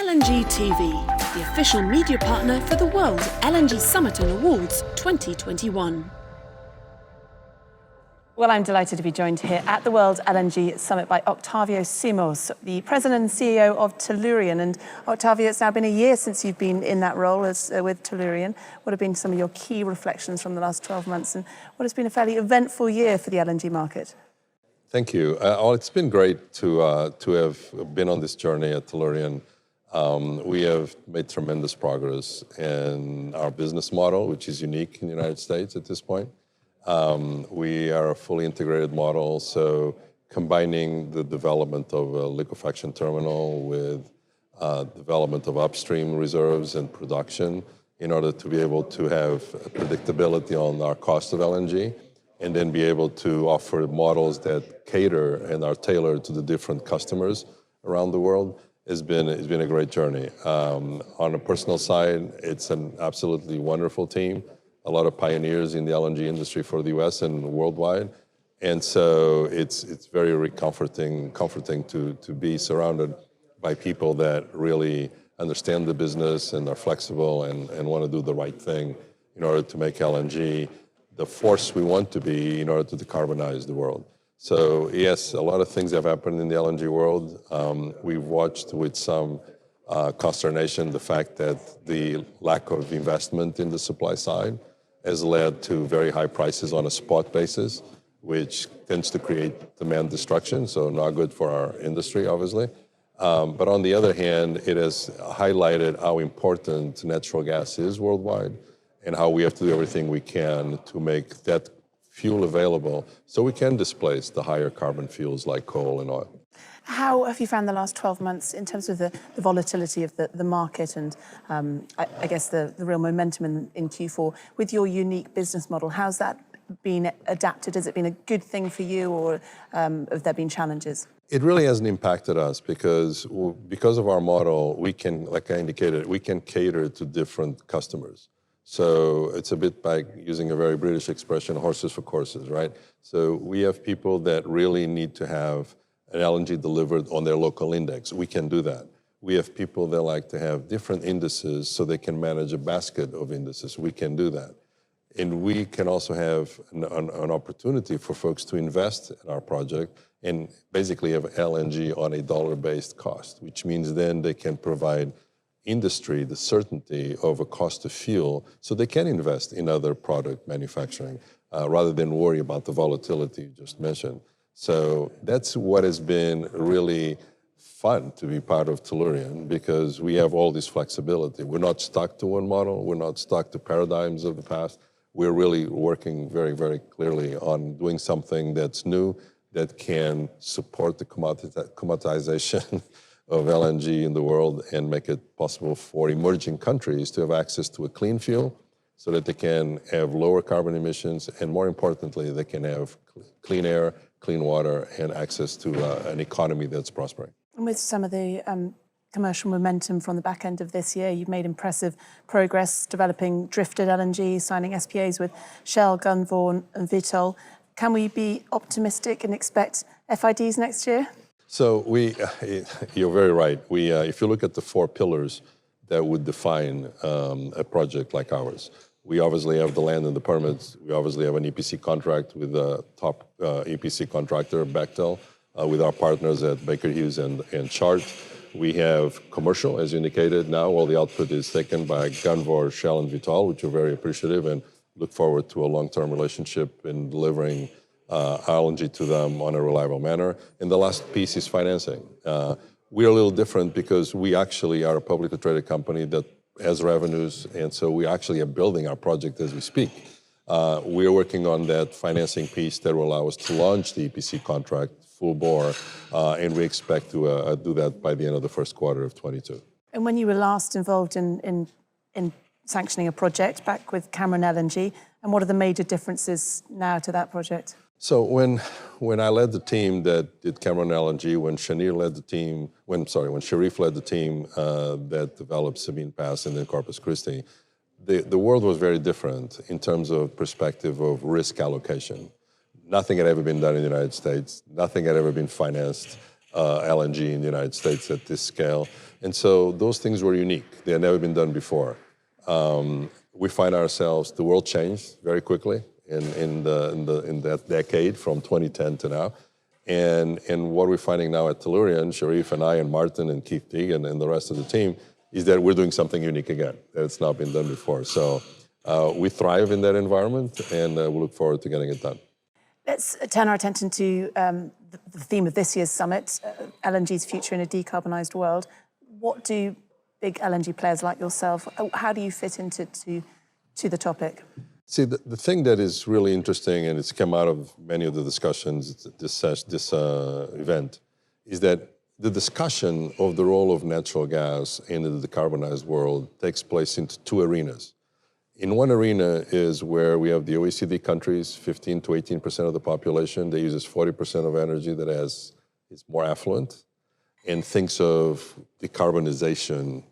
LNG TV, the official media partner for the World LNG Summit Awards 2021. Well, I'm delighted to be joined here at the World LNG Summit by Octávio Simões, the President and CEO of Tellurian. And Octávio, it's now been a year since you've been in that role with Tellurian. What have been some of your key reflections from the last 12 months, and what has been a fairly eventful year for the LNG market? Thank you. It's been great to have been on this journey at Tellurian. We have made tremendous progress in our business model, which is unique in the United States at this point. We are a fully integrated model, so combining the development of a liquefaction terminal with development of upstream reserves and production in order to be able to have predictability on our cost of LNG, and then be able to offer models that cater and are tailored to the different customers around the world has been a great journey. On a personal side, it's an absolutely wonderful team. A lot of pioneers in the LNG industry for the US and worldwide. And so it's very comforting to be surrounded by people that really understand the business and are flexible and want to do the right thing in order to make LNG the force we want to be in order to decarbonize the world. So yes, a lot of things have happened in the LNG world. We've watched with some consternation the fact that the lack of investment in the supply side has led to very high prices on a spot basis, which tends to create demand destruction, so not good for our industry, obviously. But on the other hand, it has highlighted how important natural gas is worldwide and how we have to do everything we can to make that fuel available so we can displace the higher carbon fuels like coal and oil. How have you found the last 12 months in terms of the volatility of the market and I guess the real momentum in Q4 with your unique business model? How's that been adapted? Has it been a good thing for you, or have there been challenges? It really hasn't impacted us because of our model, we can, like I indicated, we can cater to different customers. So it's a bit like using a very British expression, horses for courses, right? So we have people that really need to have an LNG delivered on their local index. We can do that. We have people that like to have different indices so they can manage a basket of indices. We can do that. And we can also have an opportunity for folks to invest in our project and basically have LNG on a dollar-based cost, which means then they can provide industry the certainty of a cost of fuel so they can invest in other product manufacturing rather than worry about the volatility you just mentioned. So that's what has been really fun to be part of Tellurian, because we have all this flexibility. We're not stuck to one model. We're not stuck to paradigms of the past. We're really working very, very clearly on doing something that's new, that can support the commoditization of LNG in the world and make it possible for emerging countries to have access to a clean fuel so that they can have lower carbon emissions, and more importantly, they can have clean air, clean water, and access to an economy that's prospering. And with some of the commercial momentum from the back end of this year, you've made impressive progress developing drifted LNG, signing SPAs with Shell, Gunvor and Vitol. Can we be optimistic and expect FIDs next year? So you're very right. If you look at the four pillars that would define a project like ours, we obviously have the land and the permits. We obviously have an EPC contract with a top EPC contractor, Bechtel, with our partners at Baker Hughes and Chart. We have commercial, as you indicated. Now all the output is taken by Gunvor, Shell, and Vitol, which we're very appreciative and look forward to a long-term relationship in delivering LNG to them on a reliable manner. And the last piece is financing. We're a little different because we actually are a publicly traded company that has revenues, and so we actually are building our project as we speak. We're working on that financing piece that will allow us to launch the EPC contract full bore, and we expect to do that by the end of the first quarter of 22. And when you were last involved in sanctioning a project back with Cameron LNG, and what are the major differences now to that project? So when I led the team that did Cameron LNG, when Sharif led the team that developed Sabine Pass and then Corpus Christi, the world was very different in terms of perspective of risk allocation. Nothing had ever been done in the United States. Nothing had ever been financed LNG in the United States at this scale. And so those things were unique. They had never been done before. We find ourselves, the world changed very quickly in that decade from 2010 to now. And what we're finding now at Tellurian, Sharif and I and Martin and Keith Deegan and the rest of the team, is that we're doing something unique again, that it's not been done before. So we thrive in that environment, and we look forward to getting it done. Let's turn our attention to the theme of this year's summit, LNG's future in a decarbonised world. What do big LNG players like yourself, how do you fit into the topic? See, the thing that is really interesting, and it's come out of many of the discussions this event, is that the discussion of the role of natural gas in the decarbonized world takes place into two arenas. In one arena is where we have the OECD countries, 15 to 18% of the population that uses 40% of energy that is more affluent and thinks of decarbonization.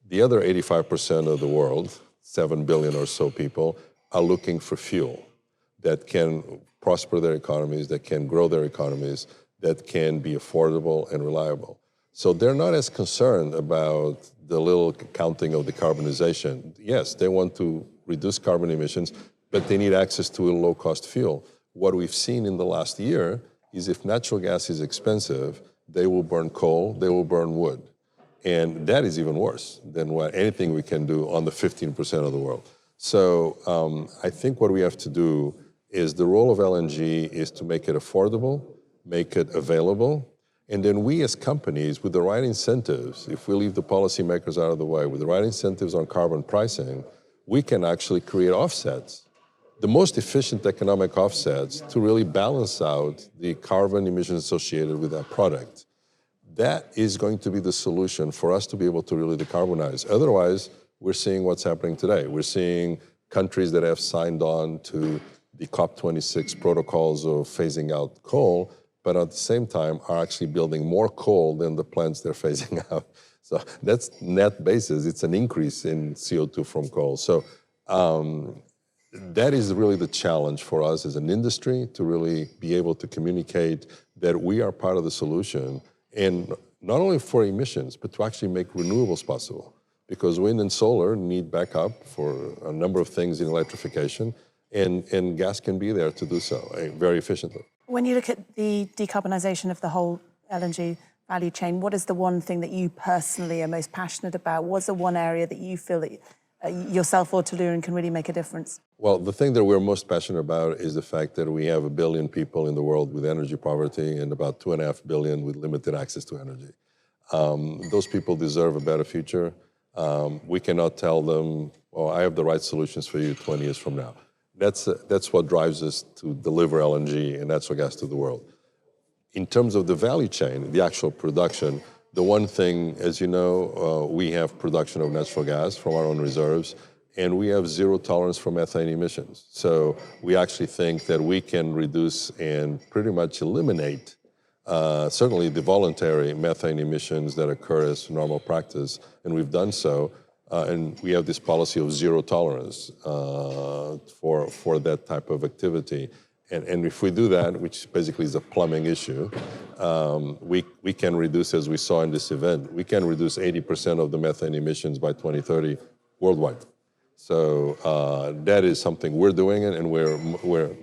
The other 85% of the world, 7 billion or so people, are looking for fuel that can prosper their economies, that can grow their economies, that can be affordable and reliable. So they're not as concerned about the little counting of decarbonization. Yes, they want to reduce carbon emissions, but they need access to a low-cost fuel. What we've seen in the last year is if natural gas is expensive, they will burn coal, they will burn wood. And that is even worse than anything we can do on the 15% of the world. So I think what we have to do is the role of LNG is to make it affordable, make it available, and then we as companies, with the right incentives, if we leave the policymakers out of the way, with the right incentives on carbon pricing, we can actually create offsets, the most efficient economic offsets to really balance out the carbon emissions associated with that product. That is going to be the solution for us to be able to really decarbonize. Otherwise, we're seeing what's happening today. We're seeing countries that have signed on to the COP26 protocols of phasing out coal, but at the same time are actually building more coal than the plants they're phasing out. So that's net basis. It's an increase in CO2 from coal. So that is really the challenge for us as an industry, to really be able to communicate that we are part of the solution, and not only for emissions, but to actually make renewables possible. Because wind and solar need backup for a number of things in electrification, and gas can be there to do so very efficiently. When you look at the decarbonisation of the whole LNG value chain, what is the one thing that you personally are most passionate about? What's the one area that you feel that yourself or Tellurian can really make a difference? Well, the thing that we're most passionate about is the fact that we have 1 billion people in the world with energy poverty and about 2.5 billion with limited access to energy. Those people deserve a better future. We cannot tell them, oh, I have the right solutions for you 20 years from now. That's what drives us to deliver LNG and natural gas to the world. In terms of the value chain, the actual production, the one thing, as you know, we have production of natural gas from our own reserves, and we have zero tolerance for methane emissions. So we actually think that we can reduce and pretty much eliminate certainly the voluntary methane emissions that occur as normal practice, and we've done so. And we have this policy of zero tolerance for that type of activity. And if we do that, which basically is a plumbing issue, we can reduce, as we saw in this event, we can reduce 80% of the methane emissions by 2030 worldwide. So that is something we're doing, and we're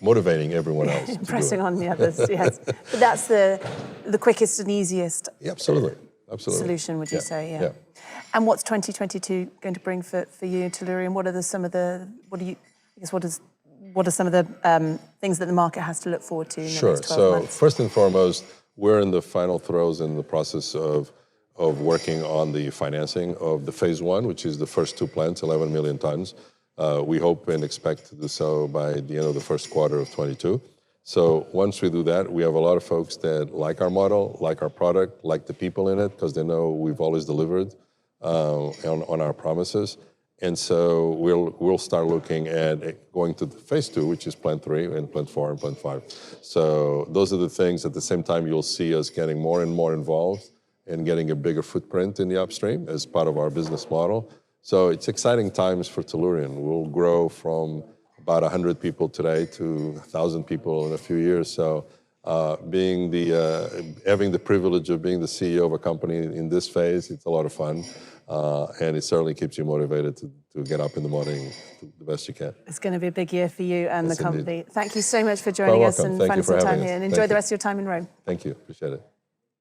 motivating everyone else. Pressing on the others, yes. But that's the quickest and easiest. Yeah, absolutely. Absolutely. Solution, would you say? Yeah. And what's 2022 going to bring for you and Tellurian? What are some of the things that the market has to look forward to in the next 12 months? So first and foremost, we're in the final throes in the process of working on the financing of the phase one, which is the first 2 plants, 11 million tons. We hope and expect to do so by the end of the first quarter of 22. So once we do that, we have a lot of folks that like our model, like our product, like the people in it, because they know we've always delivered on our promises. And so we'll start looking at going to the phase 2, which is plant 3 and plant 4 and plant 5. So those are the things. At the same time, you'll see us getting more and more involved and getting a bigger footprint in the upstream as part of our business model. So it's exciting times for Tellurian. We'll grow from about 100 people today to 1,000 people in a few years. So Having the privilege of being the CEO of a company in this phase, it's a lot of fun. And it certainly keeps you motivated to get up in the morning the best you can. It's going to be a big year for you and the company. Indeed. Thank you so much for joining us and finding some time here. And enjoy the rest of your time in Rome. Thank you. Appreciate it.